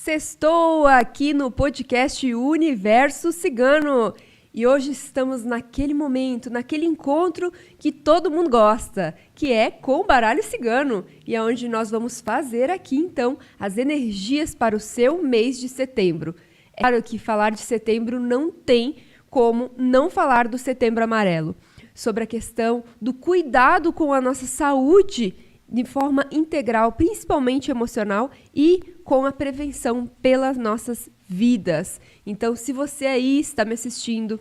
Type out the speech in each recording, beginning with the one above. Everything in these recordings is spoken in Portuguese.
Sextou aqui no podcast Universo Cigano e hoje estamos naquele momento, naquele encontro que todo mundo gosta, que é com o baralho cigano e é onde nós vamos fazer aqui então as energias para o seu mês de setembro. É claro que falar de setembro não tem como não falar do Setembro Amarelo, sobre a questão do cuidado com a nossa saúde de forma integral, principalmente emocional e com a prevenção pelas nossas vidas. Então, se você aí está me assistindo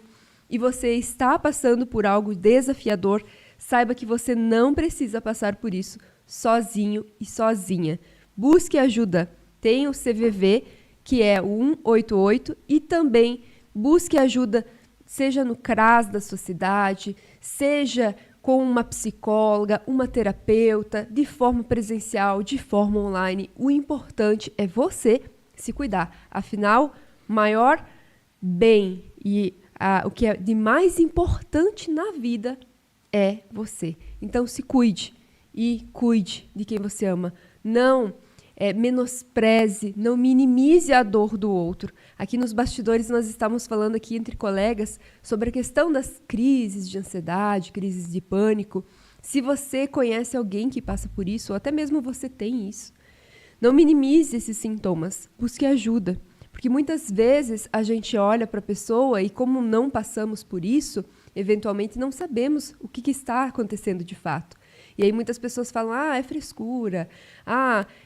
e você está passando por algo desafiador, saiba que você não precisa passar por isso sozinho e sozinha. Busque ajuda. Tem o CVV, que é o 188, e também busque ajuda, seja no CRAS da sua cidade, seja com uma psicóloga, uma terapeuta, de forma presencial, de forma online. O importante é você se cuidar. Afinal, maior bem e o que é de mais importante na vida é você. Então, se cuide e cuide de quem você ama. Não menospreze, não minimize a dor do outro. Aqui nos bastidores nós estamos falando aqui entre colegas sobre a questão das crises de ansiedade, crises de pânico. Se você conhece alguém que passa por isso, ou até mesmo você tem isso, não minimize esses sintomas, busque ajuda. Porque muitas vezes a gente olha para a pessoa e como não passamos por isso, eventualmente não sabemos o que está acontecendo de fato. E aí muitas pessoas falam, é frescura,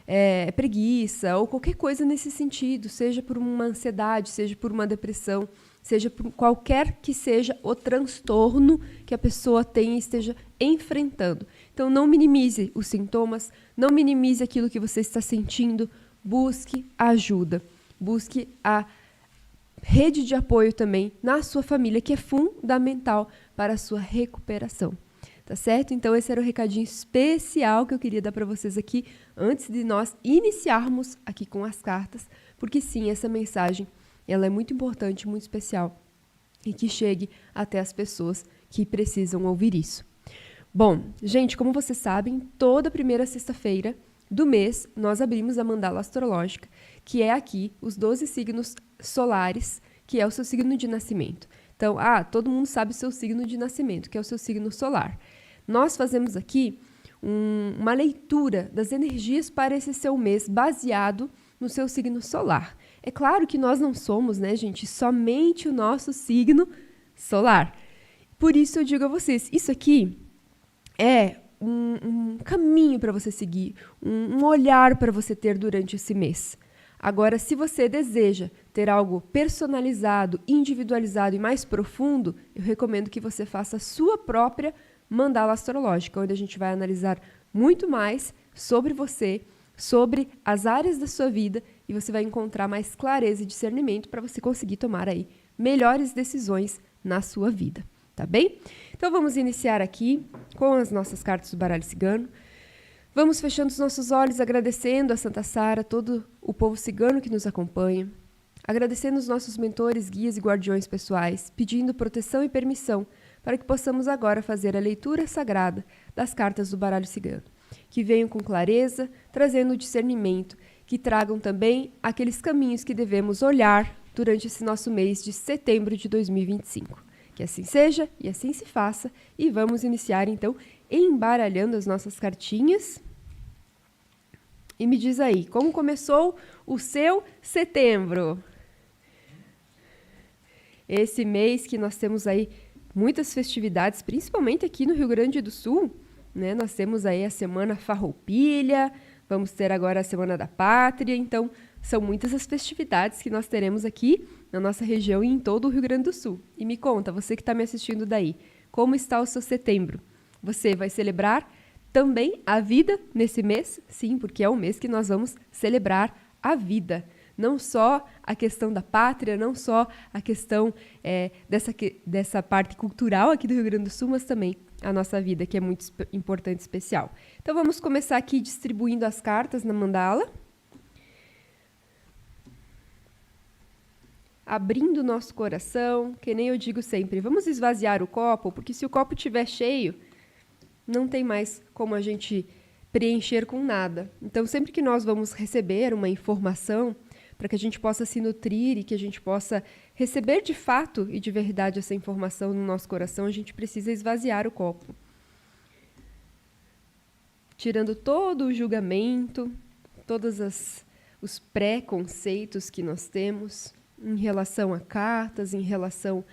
é preguiça, ou qualquer coisa nesse sentido, seja por uma ansiedade, seja por uma depressão, seja por qualquer que seja o transtorno que a pessoa tem e esteja enfrentando. Então não minimize os sintomas, não minimize aquilo que você está sentindo, busque ajuda, busque a rede de apoio também na sua família, que é fundamental para a sua recuperação. Tá certo? Então esse era o recadinho especial que eu queria dar para vocês aqui antes de nós iniciarmos aqui com as cartas, porque sim, essa mensagem ela é muito importante, muito especial e que chegue até as pessoas que precisam ouvir isso. Bom, gente, como vocês sabem, toda primeira sexta-feira do mês nós abrimos a mandala astrológica, que é aqui os 12 signos solares, que é o seu signo de nascimento. Então, todo mundo sabe o seu signo de nascimento, que é o seu signo solar. Nós fazemos aqui uma leitura das energias para esse seu mês baseado no seu signo solar. É claro que nós não somos, né, gente, somente o nosso signo solar. Por isso eu digo a vocês, isso aqui é um caminho para você seguir, um olhar para você ter durante esse mês. Agora, se você deseja ter algo personalizado, individualizado e mais profundo, eu recomendo que você faça a sua própria mandala astrológica, onde a gente vai analisar muito mais sobre você, sobre as áreas da sua vida e você vai encontrar mais clareza e discernimento para você conseguir tomar aí melhores decisões na sua vida, tá bem? Então vamos iniciar aqui com as nossas cartas do baralho cigano. Vamos fechando os nossos olhos, agradecendo a Santa Sara, todo o povo cigano que nos acompanha, agradecendo os nossos mentores, guias e guardiões pessoais, pedindo proteção e permissão para que possamos agora fazer a leitura sagrada das cartas do baralho cigano, que venham com clareza, trazendo discernimento, que tragam também aqueles caminhos que devemos olhar durante esse nosso mês de setembro de 2025. Que assim seja e assim se faça, e vamos iniciar então embaralhando as nossas cartinhas. E me diz aí, como começou o seu setembro? Esse mês que nós temos aí muitas festividades, principalmente aqui no Rio Grande do Sul, né? Nós temos aí a Semana Farroupilha, vamos ter agora a Semana da Pátria, então são muitas as festividades que nós teremos aqui na nossa região e em todo o Rio Grande do Sul. E me conta, você que está me assistindo daí, como está o seu setembro? Você vai celebrar também a vida nesse mês? Sim, porque é o mês que nós vamos celebrar a vida. Não só a questão da pátria, não só a questão dessa parte cultural aqui do Rio Grande do Sul, mas também a nossa vida, que é muito importante e especial. Então vamos começar aqui distribuindo as cartas na mandala. Abrindo o nosso coração, que nem eu digo sempre, vamos esvaziar o copo, porque se o copo estiver cheio, não tem mais como a gente preencher com nada. Então, sempre que nós vamos receber uma informação, para que a gente possa se nutrir e que a gente possa receber de fato e de verdade essa informação no nosso coração, a gente precisa esvaziar o copo. Tirando todo o julgamento, todos os preconceitos que nós temos em relação a cartas, em relação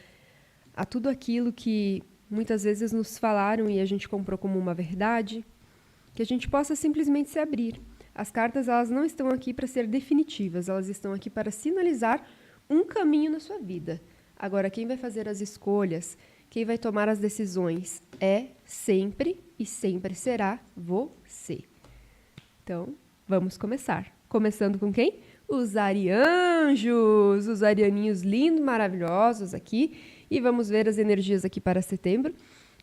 a tudo aquilo que muitas vezes nos falaram e a gente comprou como uma verdade, que a gente possa simplesmente se abrir. As cartas, elas não estão aqui para ser definitivas, elas estão aqui para sinalizar um caminho na sua vida. Agora, quem vai fazer as escolhas, quem vai tomar as decisões é sempre e sempre será você. Então, vamos começar. Começando com quem? Os arianjos, os arianinhos lindos, maravilhosos aqui. E vamos ver as energias aqui para setembro.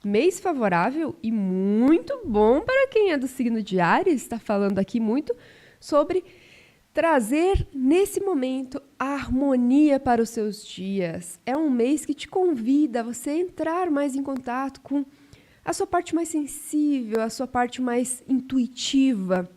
Mês favorável e muito bom para quem é do signo de Áries. Está falando aqui muito sobre trazer nesse momento a harmonia para os seus dias. É um mês que te convida a você entrar mais em contato com a sua parte mais sensível, a sua parte mais intuitiva.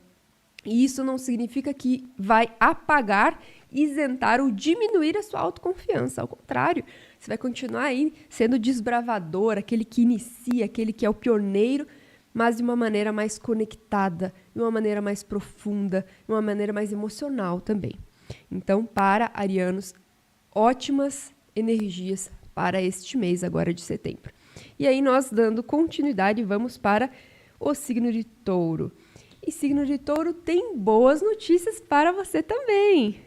E isso não significa que vai apagar, isentar ou diminuir a sua autoconfiança. Ao contrário, você vai continuar aí sendo desbravador, aquele que inicia, aquele que é o pioneiro, mas de uma maneira mais conectada, de uma maneira mais profunda, de uma maneira mais emocional também. Então, para arianos, ótimas energias para este mês agora de setembro. E aí, nós dando continuidade, vamos para o signo de Touro. E signo de Touro tem boas notícias para você também.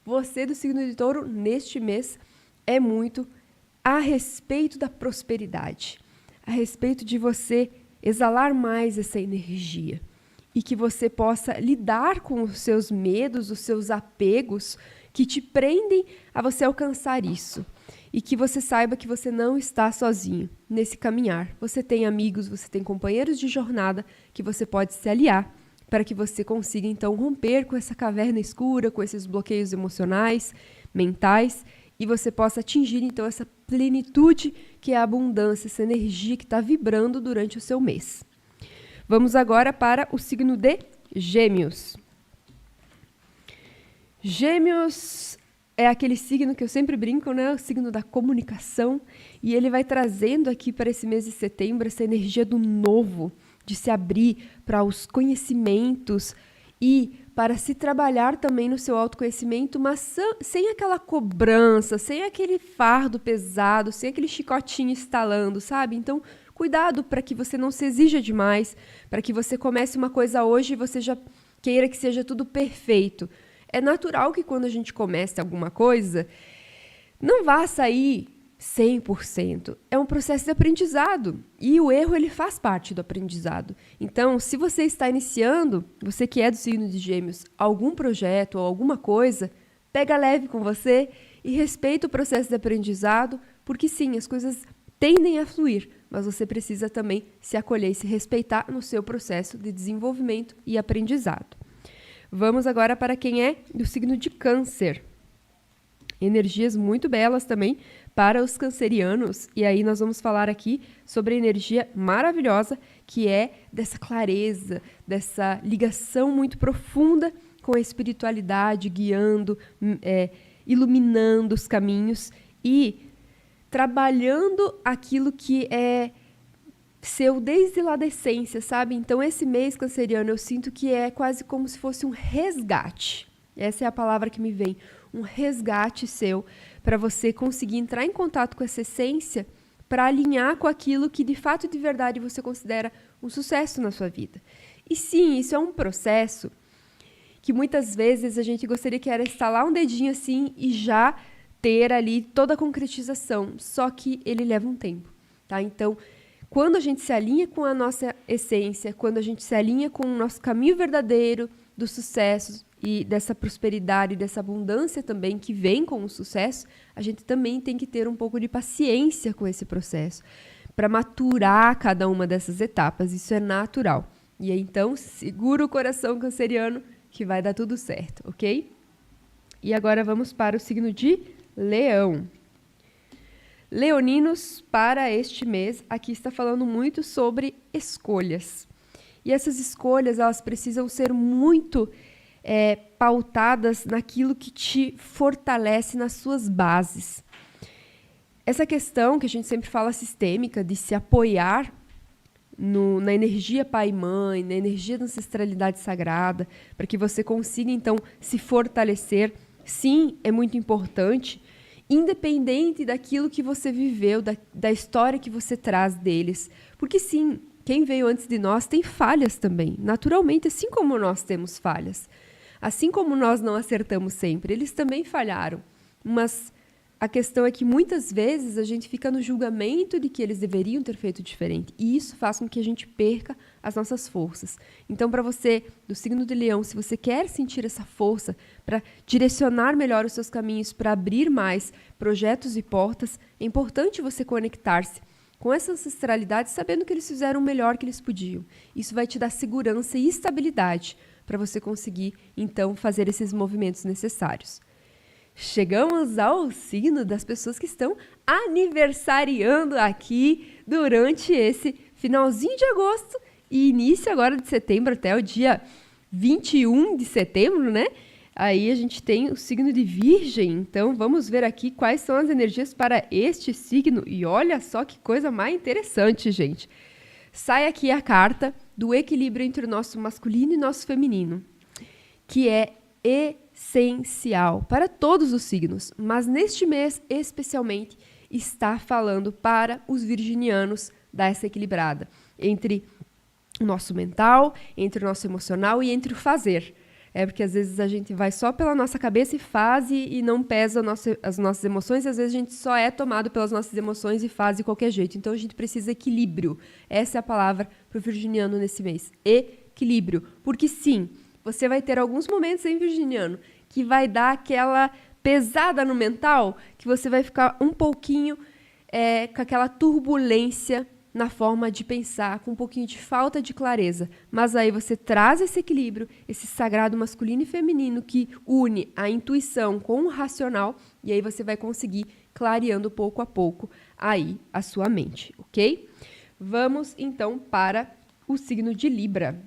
Você do signo de Touro, neste mês, é muito a respeito da prosperidade, a respeito de você exalar mais essa energia e que você possa lidar com os seus medos, os seus apegos que te prendem a você alcançar isso e que você saiba que você não está sozinho nesse caminhar. Você tem amigos, você tem companheiros de jornada que você pode se aliar para que você consiga, então, romper com essa caverna escura, com esses bloqueios emocionais, mentais, e você possa atingir, então, essa plenitude que é a abundância, essa energia que está vibrando durante o seu mês. Vamos agora para o signo de Gêmeos. Gêmeos é aquele signo que eu sempre brinco, né? O signo da comunicação, e ele vai trazendo aqui para esse mês de setembro essa energia do novo, de se abrir para os conhecimentos e para se trabalhar também no seu autoconhecimento, mas sem aquela cobrança, sem aquele fardo pesado, sem aquele chicotinho estalando, sabe? Então, cuidado para que você não se exija demais, para que você comece uma coisa hoje e você já queira que seja tudo perfeito. É natural que quando a gente comece alguma coisa, não vá sair 100%. É um processo de aprendizado e o erro ele faz parte do aprendizado. Então, se você está iniciando, você que é do signo de Gêmeos, algum projeto ou alguma coisa, pega leve com você e respeita o processo de aprendizado, porque sim, as coisas tendem a fluir, mas você precisa também se acolher e se respeitar no seu processo de desenvolvimento e aprendizado. Vamos agora para quem é do signo de Câncer. Energias muito belas também para os cancerianos, e aí nós vamos falar aqui sobre a energia maravilhosa que é dessa clareza, dessa ligação muito profunda com a espiritualidade, guiando, iluminando os caminhos e trabalhando aquilo que é seu desde lá da essência, sabe? Então esse mês canceriano eu sinto que é quase como se fosse um resgate. Essa é a palavra que me vem, um resgate seu, para você conseguir entrar em contato com essa essência, para alinhar com aquilo que de fato e de verdade você considera um sucesso na sua vida. E sim, isso é um processo que muitas vezes a gente gostaria que era estalar um dedinho assim e já ter ali toda a concretização, só que ele leva um tempo, tá? Então, quando a gente se alinha com a nossa essência, quando a gente se alinha com o nosso caminho verdadeiro do sucesso e dessa prosperidade, dessa abundância também que vem com o sucesso, a gente também tem que ter um pouco de paciência com esse processo, para maturar cada uma dessas etapas, isso é natural. E aí, então, segura o coração canceriano que vai dar tudo certo, ok? E agora vamos para o signo de Leão. Leoninos, para este mês, aqui está falando muito sobre escolhas. E essas escolhas, elas precisam ser muito pautadas naquilo que te fortalece nas suas bases. Essa questão que a gente sempre fala sistêmica, de se apoiar na energia pai e mãe, na energia da ancestralidade sagrada, para que você consiga, então, se fortalecer, sim, é muito importante, independente daquilo que você viveu, da história que você traz deles. Porque, sim, quem veio antes de nós tem falhas também, naturalmente, assim como nós temos falhas. Assim como nós não acertamos sempre, eles também falharam. Mas a questão é que muitas vezes a gente fica no julgamento de que eles deveriam ter feito diferente. E isso faz com que a gente perca as nossas forças. Então, para você, do signo de Leão, se você quer sentir essa força para direcionar melhor os seus caminhos, para abrir mais projetos e portas, é importante você conectar-se com essa ancestralidade, sabendo que eles fizeram o melhor que eles podiam. Isso vai te dar segurança e estabilidade para você conseguir, então, fazer esses movimentos necessários. Chegamos ao signo das pessoas que estão aniversariando aqui durante esse finalzinho de agosto e início agora de setembro até o dia 21 de setembro, né? Aí a gente tem o signo de Virgem, então vamos ver aqui quais são as energias para este signo. E olha só que coisa mais interessante, gente. Sai aqui a carta do equilíbrio entre o nosso masculino e nosso feminino, que é essencial para todos os signos, mas neste mês especialmente está falando para os virginianos dessa equilibrada entre o nosso mental, entre o nosso emocional e entre o fazer. Porque às vezes a gente vai só pela nossa cabeça e faz e não pesa as nossas emoções, e às vezes a gente só é tomado pelas nossas emoções e faz de qualquer jeito. Então a gente precisa de equilíbrio. Essa é a palavra para o virginiano nesse mês. Equilíbrio. Porque sim, você vai ter alguns momentos em virginiano que vai dar aquela pesada no mental, que você vai ficar um pouquinho com aquela turbulência na forma de pensar, com um pouquinho de falta de clareza. Mas aí você traz esse equilíbrio, esse sagrado masculino e feminino que une a intuição com o racional, e aí você vai conseguir clareando pouco a pouco aí a sua mente, ok? Vamos então para o signo de Libra.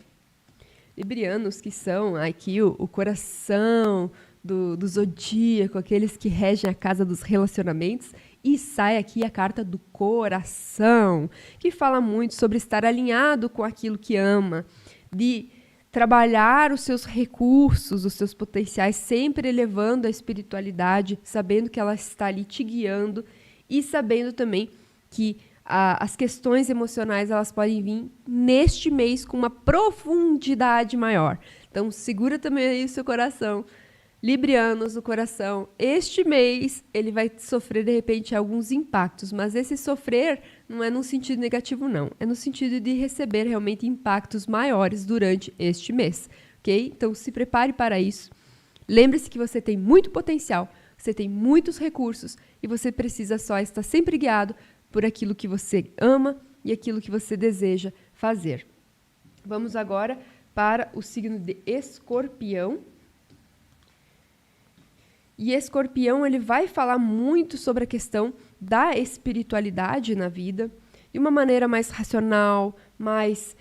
Librianos, que são aqui o coração do zodíaco, aqueles que regem a casa dos relacionamentos, e sai aqui a carta do coração, que fala muito sobre estar alinhado com aquilo que ama, de trabalhar os seus recursos, os seus potenciais, sempre elevando a espiritualidade, sabendo que ela está ali te guiando e sabendo também que as questões emocionais elas podem vir neste mês com uma profundidade maior. Então, segura também aí o seu coração. Librianos do coração, este mês ele vai sofrer de repente alguns impactos, mas esse sofrer não é no sentido negativo não, é no sentido de receber realmente impactos maiores durante este mês, ok? Então se prepare para isso, lembre-se que você tem muito potencial, você tem muitos recursos e você precisa só estar sempre guiado por aquilo que você ama e aquilo que você deseja fazer. Vamos agora para o signo de Escorpião. E Escorpião, ele vai falar muito sobre a questão da espiritualidade na vida, de uma maneira mais racional, mais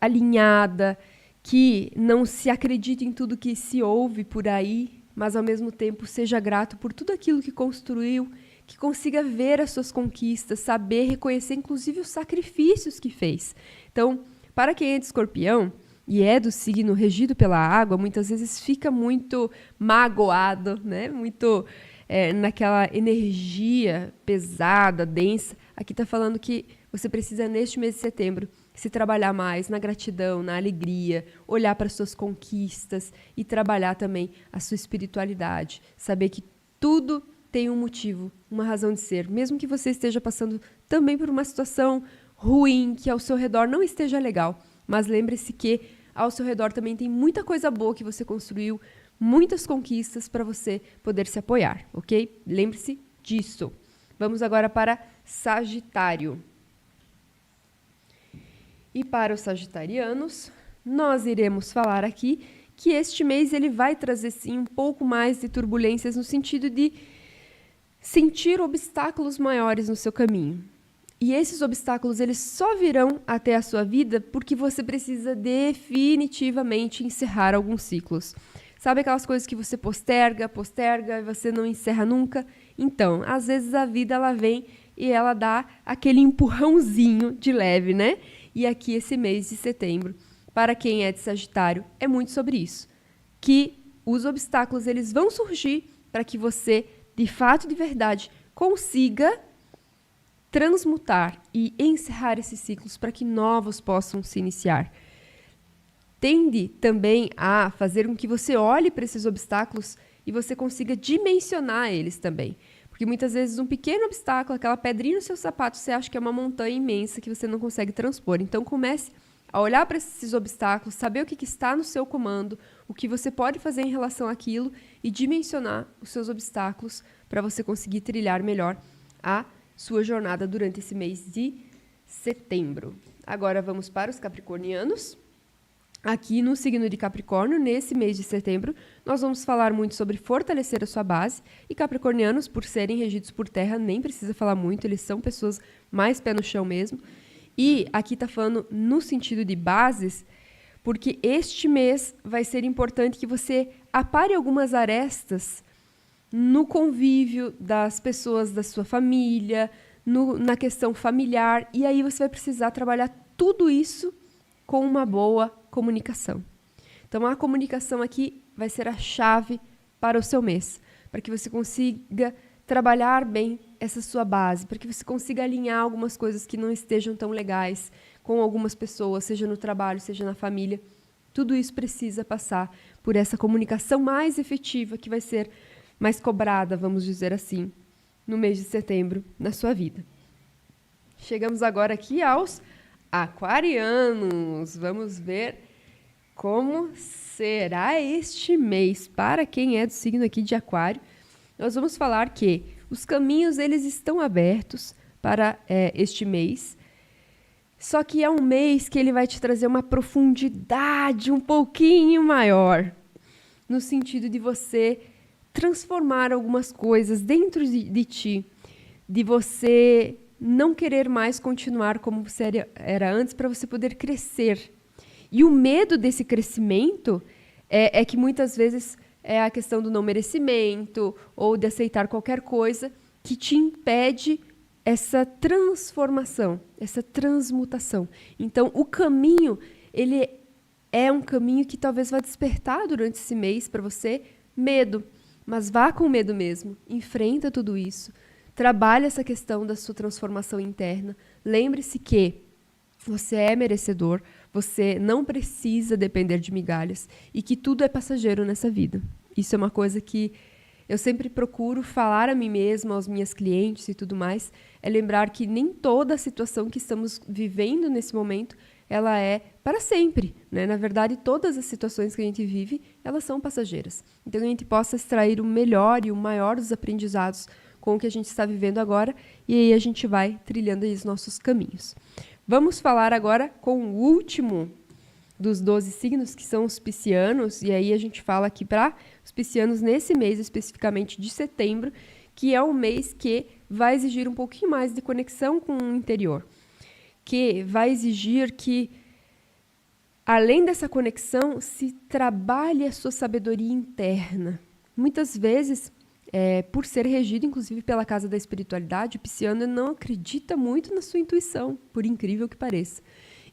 alinhada, que não se acredite em tudo que se ouve por aí, mas ao mesmo tempo seja grato por tudo aquilo que construiu, que consiga ver as suas conquistas, saber reconhecer inclusive os sacrifícios que fez. Então, para quem é de Escorpião, e é do signo regido pela água, muitas vezes fica muito magoado, né? Muito naquela energia pesada, densa. Aqui está falando que você precisa, neste mês de setembro, se trabalhar mais na gratidão, na alegria, olhar para as suas conquistas e trabalhar também a sua espiritualidade. Saber que tudo tem um motivo, uma razão de ser. Mesmo que você esteja passando também por uma situação ruim, que ao seu redor não esteja legal. Mas lembre-se que ao seu redor também tem muita coisa boa que você construiu, muitas conquistas para você poder se apoiar, ok? Lembre-se disso. Vamos agora para Sagitário. E para os sagitarianos, nós iremos falar aqui que este mês ele vai trazer sim um pouco mais de turbulências no sentido de sentir obstáculos maiores no seu caminho. E esses obstáculos, eles só virão até a sua vida porque você precisa definitivamente encerrar alguns ciclos. Sabe aquelas coisas que você posterga e você não encerra nunca? Então, às vezes a vida ela vem e ela dá aquele empurrãozinho de leve, né? E aqui esse mês de setembro, para quem é de Sagitário, é muito sobre isso. Que os obstáculos eles vão surgir para que você, de fato, de verdade, consiga transmutar e encerrar esses ciclos para que novos possam se iniciar. Tende também a fazer com que você olhe para esses obstáculos e você consiga dimensionar eles também. Porque muitas vezes um pequeno obstáculo, aquela pedrinha no seu sapato, você acha que é uma montanha imensa que você não consegue transpor. Então comece a olhar para esses obstáculos, saber o que está no seu comando, o que você pode fazer em relação àquilo e dimensionar os seus obstáculos para você conseguir trilhar melhor a sua jornada durante esse mês de setembro. Agora vamos para os capricornianos. Aqui no signo de Capricórnio, nesse mês de setembro, nós vamos falar muito sobre fortalecer a sua base. E capricornianos, por serem regidos por terra, nem precisa falar muito, eles são pessoas mais pé no chão mesmo. E aqui está falando no sentido de bases, porque este mês vai ser importante que você apare algumas arestas no convívio das pessoas da sua família, na questão familiar, e aí você vai precisar trabalhar tudo isso com uma boa comunicação. Então, a comunicação aqui vai ser a chave para o seu mês, para que você consiga trabalhar bem essa sua base, para que você consiga alinhar algumas coisas que não estejam tão legais com algumas pessoas, seja no trabalho, seja na família. Tudo isso precisa passar por essa comunicação mais efetiva, que vai ser mais cobrada, vamos dizer assim, no mês de setembro, na sua vida. Chegamos agora aqui aos aquarianos. Vamos ver como será este mês para quem é do signo aqui de Aquário. Nós vamos falar que os caminhos eles estão abertos para este mês, só que é um mês que ele vai te trazer uma profundidade um pouquinho maior, no sentido de você transformar algumas coisas dentro de ti, de você não querer mais continuar como você era antes, para você poder crescer. E o medo desse crescimento é que muitas vezes é a questão do não merecimento ou de aceitar qualquer coisa que te impede essa transformação, essa transmutação. Então, o caminho, ele é um caminho que talvez vá despertar durante esse mês para você medo. Mas vá com medo mesmo, enfrenta tudo isso, trabalhe essa questão da sua transformação interna. Lembre-se que você é merecedor, você não precisa depender de migalhas e que tudo é passageiro nessa vida. Isso é uma coisa que eu sempre procuro falar a mim mesma, aos minhas clientes e tudo mais, é lembrar que nem toda a situação que estamos vivendo nesse momento ela é para sempre, né? Na verdade, todas as situações que a gente vive, elas são passageiras. Então, a gente possa extrair o melhor e o maior dos aprendizados com o que a gente está vivendo agora, e aí a gente vai trilhando aí os nossos caminhos. Vamos falar agora com o último dos 12 signos, que são os piscianos, e aí a gente fala aqui para os piscianos nesse mês, especificamente de setembro, que é um mês que vai exigir um pouquinho mais de conexão com o interior, que vai exigir que, além dessa conexão, se trabalhe a sua sabedoria interna. Muitas vezes, por ser regido, inclusive, pela casa da espiritualidade, o pisciano não acredita muito na sua intuição, por incrível que pareça.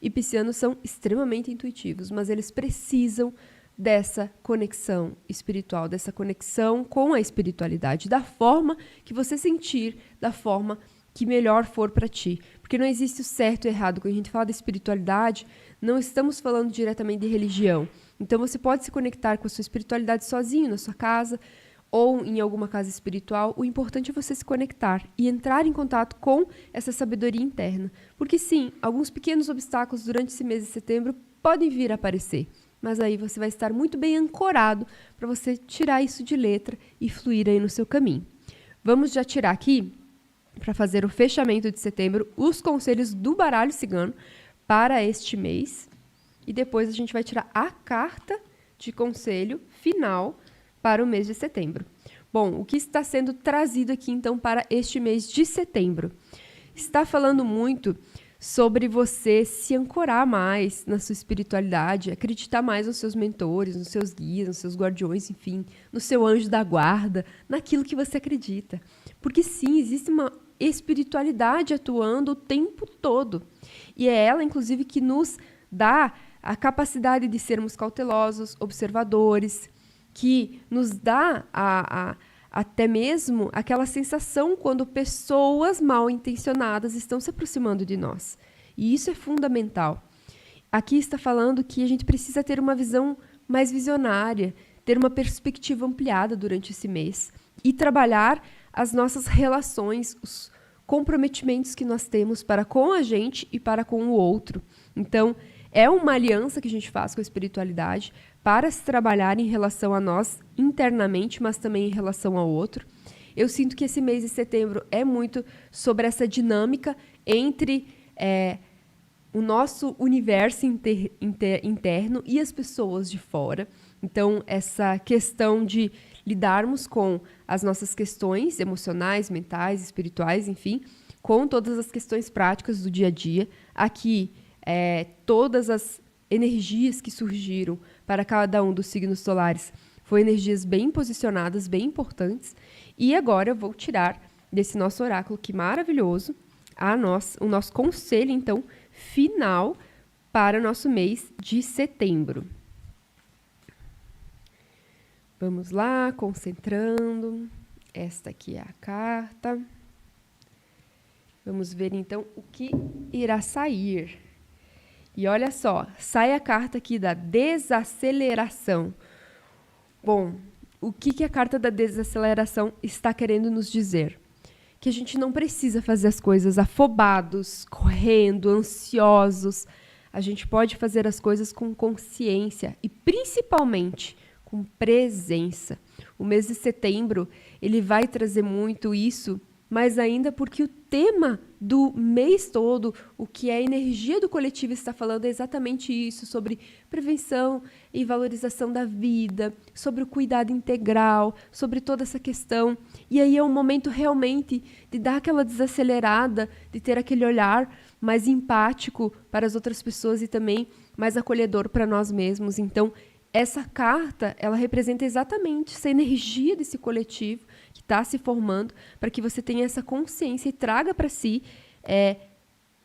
E piscianos são extremamente intuitivos, mas eles precisam dessa conexão espiritual, dessa conexão com a espiritualidade, da forma que você sentir, da forma que melhor for para ti. Porque não existe o certo e errado. Quando a gente fala de espiritualidade, não estamos falando diretamente de religião. Então, você pode se conectar com a sua espiritualidade sozinho, na sua casa, ou em alguma casa espiritual. O importante é você se conectar e entrar em contato com essa sabedoria interna. Porque, sim, alguns pequenos obstáculos durante esse mês de setembro podem vir a aparecer. Mas aí você vai estar muito bem ancorado para você tirar isso de letra e fluir aí no seu caminho. Vamos já tirar aqui, para fazer o fechamento de setembro, os conselhos do baralho cigano para este mês. E depois a gente vai tirar a carta de conselho final para o mês de setembro. Bom, o que está sendo trazido aqui, então, para este mês de setembro? está falando muito sobre você se ancorar mais na sua espiritualidade, acreditar mais nos seus mentores, nos seus guias, nos seus guardiões, enfim, no seu anjo da guarda, naquilo que você acredita. Porque sim, existe uma espiritualidade atuando o tempo todo. E é ela, inclusive, que nos dá a capacidade de sermos cautelosos, observadores, que nos dá até mesmo aquela sensação quando pessoas mal intencionadas estão se aproximando de nós. E isso é fundamental. Aqui está falando que a gente precisa ter uma visão mais visionária, ter uma perspectiva ampliada durante esse mês e trabalhar as nossas relações, os comprometimentos que nós temos para com a gente e para com o outro. Então, é uma aliança que a gente faz com a espiritualidade para se trabalhar em relação a nós internamente, mas também em relação ao outro. Eu sinto que esse mês de setembro é muito sobre essa dinâmica entre o nosso universo interno e as pessoas de fora. Então, essa questão de lidarmos com as nossas questões emocionais, mentais, espirituais, enfim, com todas as questões práticas do dia a dia. Aqui, todas as energias que surgiram para cada um dos signos solares foram energias bem posicionadas, bem importantes. E agora eu vou tirar desse nosso oráculo, que maravilhoso, o nosso conselho, então, final para o nosso mês de setembro. Vamos lá, concentrando. Esta aqui é a carta. Vamos ver, então, o que irá sair. E olha só, sai a carta aqui da desaceleração. Bom, o que a carta da desaceleração está querendo nos dizer? Que a gente não precisa fazer as coisas afobados, correndo, ansiosos. A gente pode fazer as coisas com consciência e, principalmente, com presença. O mês de setembro, ele vai trazer muito isso, mas ainda porque o tema do mês todo, o que a energia do coletivo está falando é exatamente isso, sobre prevenção e valorização da vida, sobre o cuidado integral, sobre toda essa questão. E aí é um momento realmente de dar aquela desacelerada, de ter aquele olhar mais empático para as outras pessoas e também mais acolhedor para nós mesmos. Então, essa carta, ela representa exatamente essa energia desse coletivo que está se formando, para que você tenha essa consciência e traga para si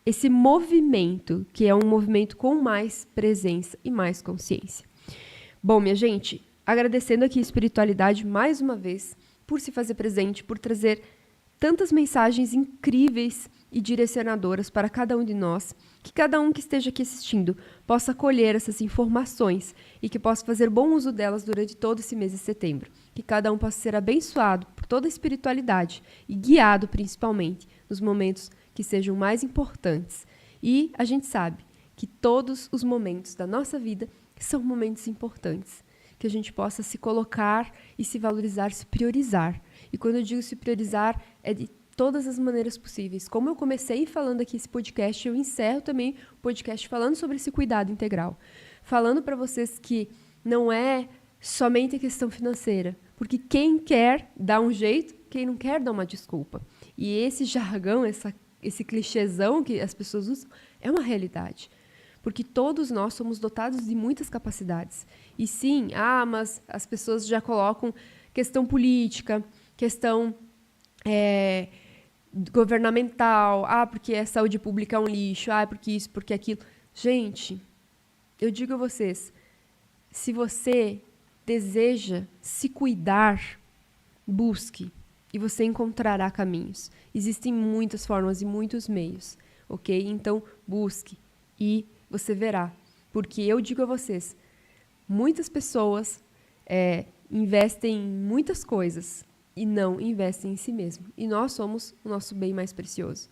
esse movimento, que é um movimento com mais presença e mais consciência. Bom, minha gente, agradecendo aqui a espiritualidade mais uma vez, por se fazer presente, por trazer tantas mensagens incríveis e direcionadoras para cada um de nós, que cada um que esteja aqui assistindo possa colher essas informações e que possa fazer bom uso delas durante todo esse mês de setembro. Que cada um possa ser abençoado por toda a espiritualidade e guiado principalmente nos momentos que sejam mais importantes. E a gente sabe que todos os momentos da nossa vida são momentos importantes. Que a gente possa se colocar e se valorizar, se priorizar. E quando eu digo se priorizar, é de todas as maneiras possíveis. Como eu comecei falando aqui esse podcast, eu encerro também o podcast falando sobre esse cuidado integral. Falando para vocês que não é somente a questão financeira. Porque quem quer dá um jeito, quem não quer dá uma desculpa. E esse jargão, esse clichêzão que as pessoas usam, é uma realidade. Porque todos nós somos dotados de muitas capacidades. E sim, mas as pessoas já colocam questão política, questão governamental, porque a saúde pública é um lixo, porque isso, porque aquilo. Gente, eu digo a vocês, se você deseja se cuidar, busque e você encontrará caminhos. Existem muitas formas e muitos meios, ok? Então, busque e você verá. Porque eu digo a vocês, muitas pessoas investem em muitas coisas e não investem em si mesmo. E nós somos o nosso bem mais precioso.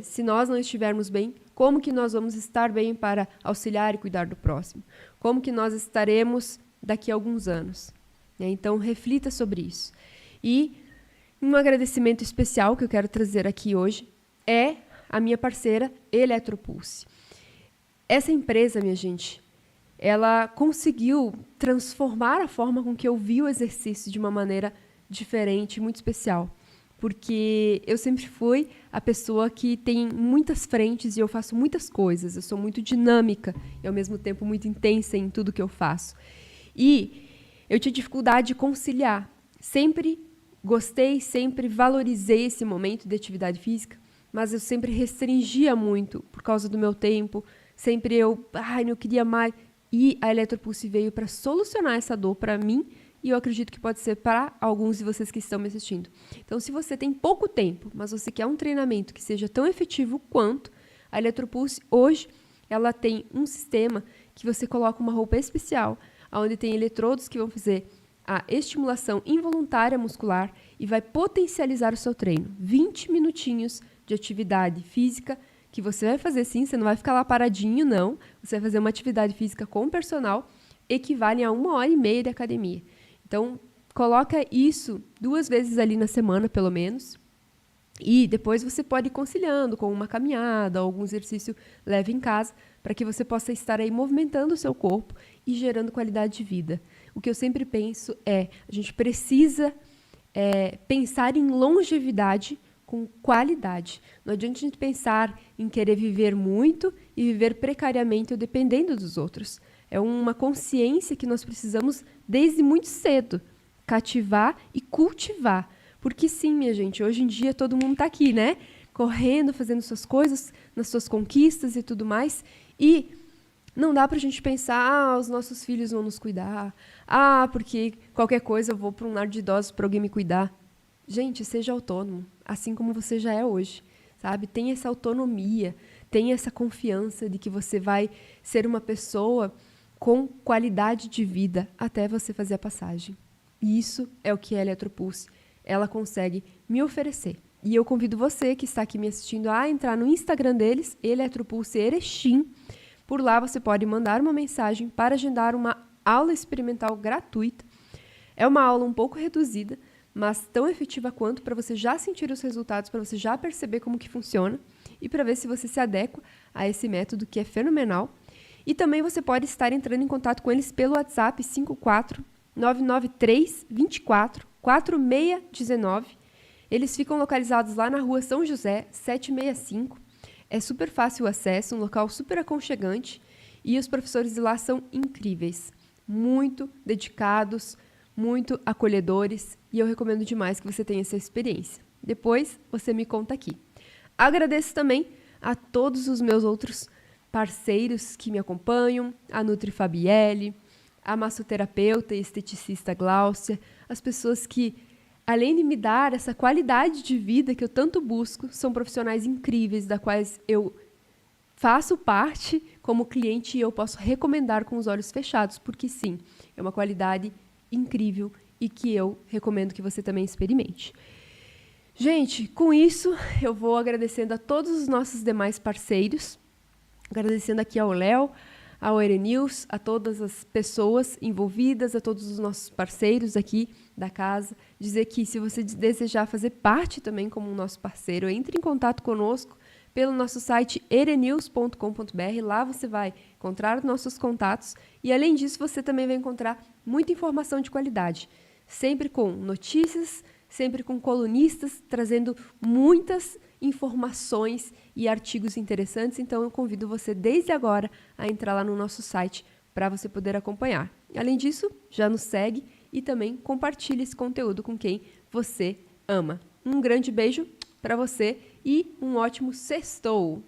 Se nós não estivermos bem, como que nós vamos estar bem para auxiliar e cuidar do próximo? Como que nós estaremos daqui a alguns anos? Então, reflita sobre isso. E um agradecimento especial que eu quero trazer aqui hoje é a minha parceira Eletropulse. Essa empresa, minha gente, ela conseguiu transformar a forma com que eu vi o exercício de uma maneira diferente, muito especial. porque eu sempre fui a pessoa que tem muitas frentes e eu faço muitas coisas. Eu sou muito dinâmica e, ao mesmo tempo, muito intensa em tudo que eu faço. E eu tinha dificuldade de conciliar. Sempre gostei, sempre valorizei esse momento de atividade física, mas eu sempre restringia muito por causa do meu tempo. Sempre eu queria mais. E a Eletropulse veio para solucionar essa dor para mim, e eu acredito que pode ser para alguns de vocês que estão me assistindo. Então, se você tem pouco tempo, mas você quer um treinamento que seja tão efetivo quanto, a Eletropulse, hoje, ela tem um sistema que você coloca uma roupa especial, onde tem eletrodos que vão fazer a estimulação involuntária muscular e vai potencializar o seu treino. 20 minutinhos de atividade física que você vai fazer sim, você não vai ficar lá paradinho, não. Você vai fazer uma atividade física com o personal, equivale a 1h30 de academia. Então, coloca isso 2 vezes ali na semana, pelo menos. E depois você pode ir conciliando com uma caminhada, algum exercício leve em casa, para que você possa estar aí movimentando o seu corpo e gerando qualidade de vida. O que eu sempre penso é, a gente precisa pensar em longevidade com qualidade. Não adianta a gente pensar em querer viver muito e viver precariamente ou dependendo dos outros. É uma consciência que nós precisamos, desde muito cedo, cativar e cultivar. Porque sim, minha gente, hoje em dia todo mundo está aqui, né? Correndo, fazendo suas coisas, nas suas conquistas e tudo mais. E não dá para a gente pensar, os nossos filhos vão nos cuidar. Porque qualquer coisa eu vou para um lar de idosos para alguém me cuidar. Gente, seja autônomo, assim como você já é hoje, sabe? Tenha essa autonomia, tenha essa confiança de que você vai ser uma pessoa com qualidade de vida até você fazer a passagem. E isso é o que a Eletropulse, ela consegue me oferecer. E eu convido você que está aqui me assistindo a entrar no Instagram deles, Eletropulse Erechim. Por lá você pode mandar uma mensagem para agendar uma aula experimental gratuita. É uma aula um pouco reduzida, mas tão efetiva quanto, para você já sentir os resultados, para você já perceber como que funciona e para ver se você se adequa a esse método que é fenomenal. E também você pode estar entrando em contato com eles pelo WhatsApp 54993 24 4619. Eles ficam localizados lá na rua São José, 765. É super fácil o acesso, um local super aconchegante e os professores de lá são incríveis, muito dedicados, muito acolhedores e eu recomendo demais que você tenha essa experiência. Depois você me conta aqui. Agradeço também a todos os meus outros parceiros que me acompanham, a Nutri Fabielle, a massoterapeuta e esteticista Gláucia, as pessoas que, além de me dar essa qualidade de vida que eu tanto busco, são profissionais incríveis, da quais eu faço parte como cliente e eu posso recomendar com os olhos fechados, porque sim, é uma qualidade incrível e que eu recomendo que você também experimente. Gente, com isso, eu vou agradecendo a todos os nossos demais parceiros, agradecendo aqui ao Léo, ao Erenews, a todas as pessoas envolvidas, a todos os nossos parceiros aqui da casa. Dizer que se você desejar fazer parte também como um nosso parceiro, entre em contato conosco pelo nosso site erenews.com.br. Lá você vai encontrar nossos contatos e, além disso, você também vai encontrar muita informação de qualidade, sempre com notícias, sempre com colunistas, trazendo muitas informações e artigos interessantes. Então, eu convido você, desde agora, a entrar lá no nosso site para você poder acompanhar. Além disso, já nos segue e também compartilhe esse conteúdo com quem você ama. Um grande beijo para você e um ótimo sextou!